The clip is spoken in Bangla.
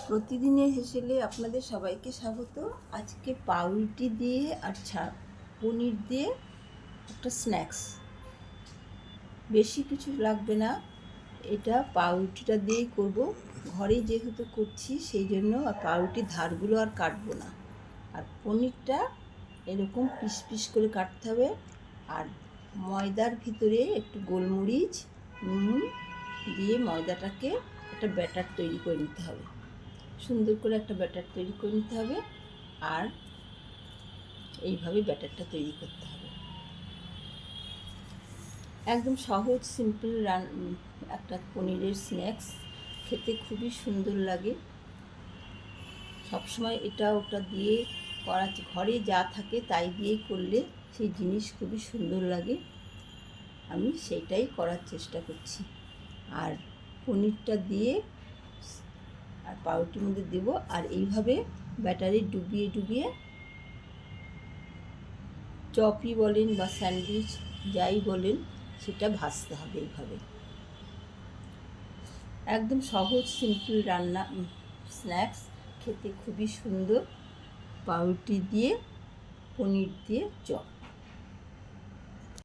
প্রতিদিনের হেসেলে আপনাদের সবাইকে স্বাগত। আজকে পাউরুটি দিয়ে আর পনির দিয়ে একটা স্ন্যাক্স। বেশি কিছু লাগবে না, এটা পাউরুটিটা দিয়েই করব। ঘরেই যেহেতু করছি সেই জন্য আর পাউরুটির ধারগুলো আর কাটবো না। আর পনিরটা এরকম পিস পিস করে কাটতে হবে। আর ময়দার ভিতরে একটু গোলমরিচ, নুন দিয়ে ময়দাটাকে একটা ব্যাটার তৈরি করে নিতে হবে। সুন্দর করে একটা ব্যাটার তৈরি করে নিতে হবে। আর এইভাবে ব্যাটারটা তৈরি করতে হবে। একদম সহজ সিম্পল একটা পনিরের স্ন্যাক্স, খেতে খুবই সুন্দর লাগে। সবসময় এটা ওটা দিয়ে করা, ঘরে যা থাকে তাই দিয়েই করলে সেই জিনিস খুবই সুন্দর লাগে। আমি সেইটাই করার চেষ্টা করছি। আর পনিরটা দিয়ে আর পাউরুটির মধ্যে দেবো, আর এইভাবে ব্যাটারে ডুবিয়ে ডুবিয়ে চপই বলেন বা স্যান্ডউইচ যাই বলেন সেটা ভাজতে হবে। এইভাবে একদম সহজ সিম্পল রান্না, স্ন্যাক্স, খেতে খুবই সুন্দর। পাউরুটি দিয়ে পনির দিয়ে চপ।